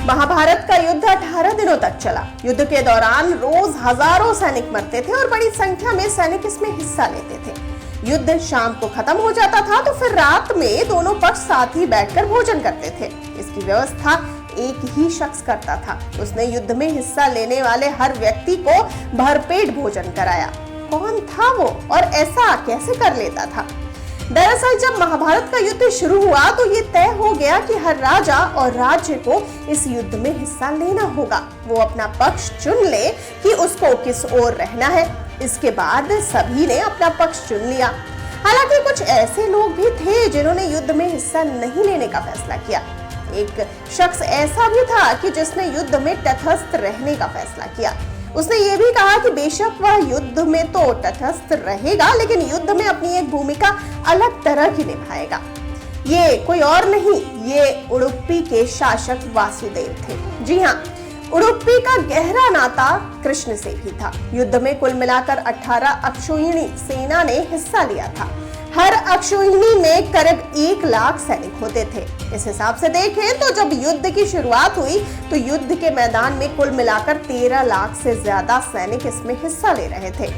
महाभारत का युद्ध 18 दिनों तक चला। युद्ध के दौरान रोज हजारों सैनिक मरते थे और बड़ी संख्या में सैनिक इसमें हिस्सा लेते थे। युद्ध शाम को खत्म हो जाता था तो फिर रात में दोनों पक्ष साथ ही बैठकर भोजन करते थे। इसकी व्यवस्था एक ही शख्स करता था। उसने युद्ध में हिस्सा लेने वाले हर व्यक्ति को भरपेट भोजन कराया। कौन था वो और ऐसा कैसे कर लेता था? दरअसल जब महाभारत का युद्ध शुरू हुआ तो ये तय हो गया कि हर राजा और राज्य को इस युद्ध में हिस्सा लेना होगा। वो अपना पक्ष चुन ले कि उसको किस ओर रहना है। इसके बाद सभी ने अपना पक्ष चुन लिया। हालांकि कुछ ऐसे लोग भी थे जिन्होंने युद्ध में हिस्सा नहीं लेने का फैसला किया। एक शख्स ऐसा भी था कि जिसने युद्ध में तटस्थ रहने का फैसला किया। उसने ये भी कहा कि बेशक वह युद्ध में तो तटस्थ रहेगा, लेकिन युद्ध में अपनी एक भूमिका अलग तरह की निभाएगा। ये कोई और नहीं, ये उडुपी के शासक वासुदेव थे। जी हाँ, उडुपी का गहरा नाता कृष्ण से भी था। युद्ध में कुल मिलाकर 18 अक्षौहिणी सेना ने हिस्सा लिया था। हर अक्षौहिणी में करीब 1 लाख सैनिक होते थे। इस हिसाब से देखें तो जब युद्ध की शुरुआत हुई तो युद्ध के मैदान में कुल मिलाकर 13 लाख से ज्यादा सैनिक इसमें हिस्सा ले रहे थे।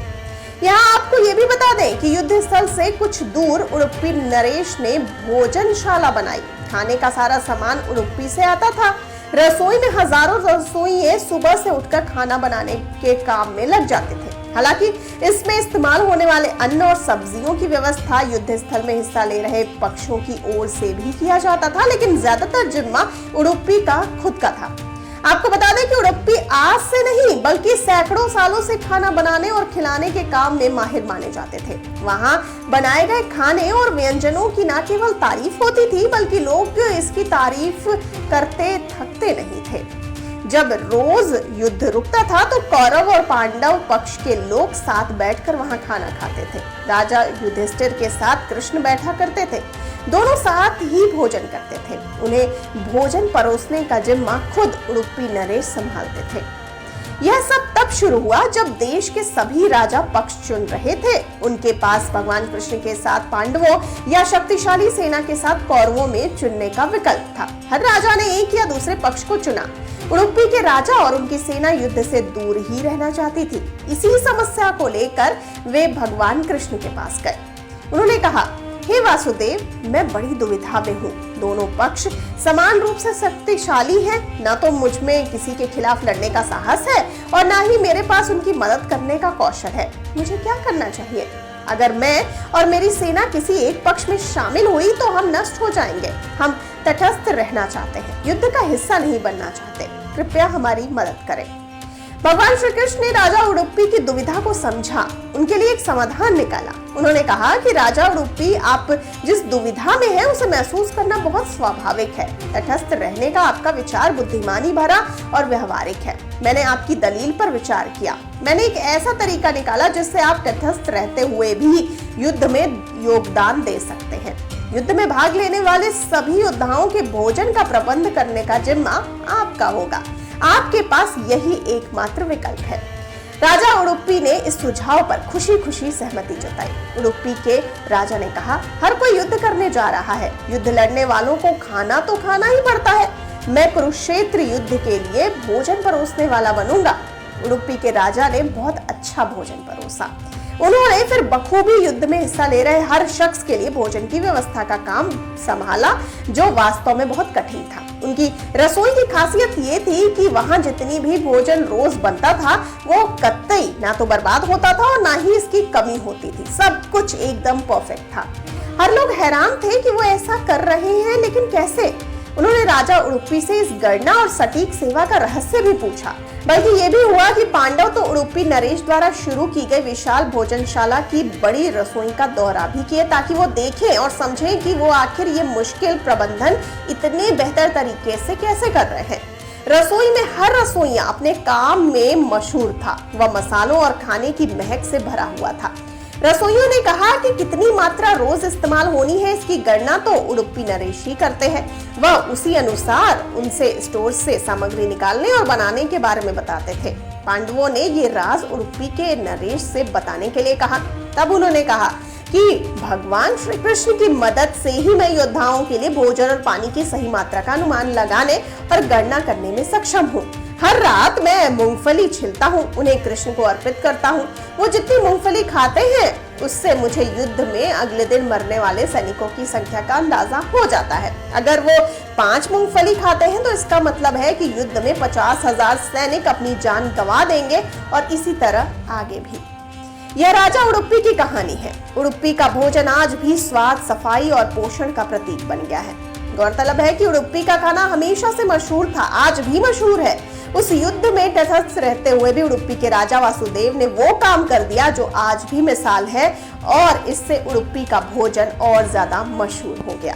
यहाँ आपको ये भी बता दें कि युद्ध स्थल से कुछ दूर उडुपी नरेश ने भोजनशाला बनाई। खाने का सारा सामान उडुपी से आता था। रसोई में हजारों रसोइये सुबह से उठकर खाना बनाने के काम में लग जाते थे। हालांकि इसमें इस्तेमाल होने वाले अन्न और सब्जियों की व्यवस्था युद्ध स्थल में हिस्सा ले रहे पक्षों की ओर से भी किया जाता था, लेकिन ज्यादातर जिम्मा उडुपी का खुद का था। आपको बता दें कि उडुपी आज से नहीं बल्कि सैकड़ों सालों से खाना बनाने और खिलाने के काम में माहिर माने जाते थे। वहां बनाए गए खाने और व्यंजनों की न केवल तारीफ होती थी बल्कि लोग इसकी तारीफ करते थकते नहीं थे। जब रोज युद्ध रुकता था तो कौरव और पांडव पक्ष के लोग साथ बैठकर वहां खाना खाते थे। राजा युधिष्ठिर के साथ कृष्ण बैठा करते थे। दोनों साथ ही भोजन करते थे। उन्हें भोजन परोसने का जिम्मा खुद उडुपी नरेश संभालते थे। यह सब तब शुरू हुआ जब देश के सभी राजा पक्ष चुन रहे थे। उनके पास भगवान कृष्ण के साथ पांडवों या शक्तिशाली सेना के साथ कौरवों में चुनने का विकल्प था। हर राजा ने एक या दूसरे पक्ष को चुना। उडुपी के राजा और उनकी सेना युद्ध से दूर ही रहना चाहती थी। इसी समस्या को लेकर वे भगवान कृष्ण के पास गए। उन्होंने कहा, हे वासुदेव, मैं बड़ी दुविधा में हूँ। दोनों पक्ष समान रूप से शक्तिशाली हैं। न तो मुझ में किसी के खिलाफ लड़ने का साहस है और न ही मेरे पास उनकी मदद करने का कौशल है। मुझे क्या करना चाहिए? अगर मैं और मेरी सेना किसी एक पक्ष में शामिल हुई तो हम नष्ट हो जाएंगे। हम तटस्थ रहना चाहते हैं, युद्ध का हिस्सा नहीं बनना चाहते। कृपया हमारी मदद करें। भगवान श्री कृष्ण ने राजा उडुपी की दुविधा को समझा, उनके लिए एक समाधान निकाला। उन्होंने कहा कि राजा उडुपी, आप जिस दुविधा में हैं उसे महसूस करना बहुत स्वाभाविक है। तटस्थ रहने का आपका विचार बुद्धिमानी भरा और व्यवहारिक है। मैंने आपकी दलील पर विचार किया। मैंने एक ऐसा तरीका निकाला जिससे आप तटस्थ रहते हुए भी युद्ध में योगदान दे सकते हैं। युद्ध में भाग लेने वाले सभी योद्धाओं के भोजन का प्रबंध करने का जिम्मा आपका होगा। आपके पास यही एकमात्र विकल्प है। राजा उडुपी ने इस सुझाव पर खुशी खुशी सहमति जताई। उडुपी के राजा ने कहा, हर कोई युद्ध करने जा रहा है। युद्ध लड़ने वालों को खाना तो खाना ही पड़ता है। मैं कुरुक्षेत्र युद्ध के लिए भोजन परोसने वाला बनूंगा। उडुपी के राजा ने बहुत अच्छा भोजन परोसा। उन्होंने फिर बखूबी युद्ध में हिस्सा ले रहे हर शख्स के लिए भोजन की व्यवस्था का काम संभाला, जो वास्तव में बहुत कठिन था। उनकी रसोई की खासियत ये थी कि वहां जितनी भी भोजन रोज बनता था वो कतई ना तो बर्बाद होता था और ना ही इसकी कमी होती थी। सब कुछ एकदम परफेक्ट था। हर लोग हैरान थे कि वो ऐसा कर रहे हैं, लेकिन कैसे? उन्होंने राजा उडुपी से इस गणना और सटीक सेवा का रहस्य भी पूछा। बल्कि ये भी हुआ कि पांडव तो उडुपी नरेश द्वारा शुरू की गई विशाल भोजनशाला की बड़ी रसोई का दौरा भी किए, ताकि वो देखें और समझें कि वो आखिर ये मुश्किल प्रबंधन इतने बेहतर तरीके से कैसे कर रहे हैं। रसोई में हर रसोइया अपने काम में मशहूर था। वह मसालों और खाने की महक से भरा हुआ था। रसोइयों ने कहा कि कितनी मात्रा रोज इस्तेमाल होनी है, इसकी गणना तो उडुपी नरेश ही करते हैं। वह उसी अनुसार उनसे स्टोर से सामग्री निकालने और बनाने के बारे में बताते थे। पांडवों ने ये राज उडुपी के नरेश से बताने के लिए कहा। तब उन्होंने कहा कि भगवान श्री कृष्ण की मदद से ही मैं योद्धाओं के लिए भोजन और पानी की सही मात्रा का अनुमान लगाने और गणना करने में सक्षम हूँ। हर रात मैं मूंगफली छिलता हूँ, उन्हें कृष्ण को अर्पित करता हूँ। वो जितनी मूंगफली खाते हैं उससे मुझे युद्ध में अगले दिन मरने वाले सैनिकों की संख्या का अंदाजा हो जाता है। अगर वो 5 मूंगफली खाते हैं तो इसका मतलब है कि युद्ध में 50,000 सैनिक अपनी जान गंवा देंगे और इसी तरह आगे भी। यह राजा उडुपी की कहानी है। उडुपी का भोजन आज भी स्वाद, सफाई और पोषण का प्रतीक बन गया है। गौरतलब है कि उडुपी का खाना हमेशा से मशहूर था, आज भी मशहूर है। उस युद्ध में तटस्थ रहते हुए भी उडुपी के राजा वासुदेव ने वो काम कर दिया जो आज भी मिसाल है और इससे उडुपी का भोजन और ज्यादा मशहूर हो गया।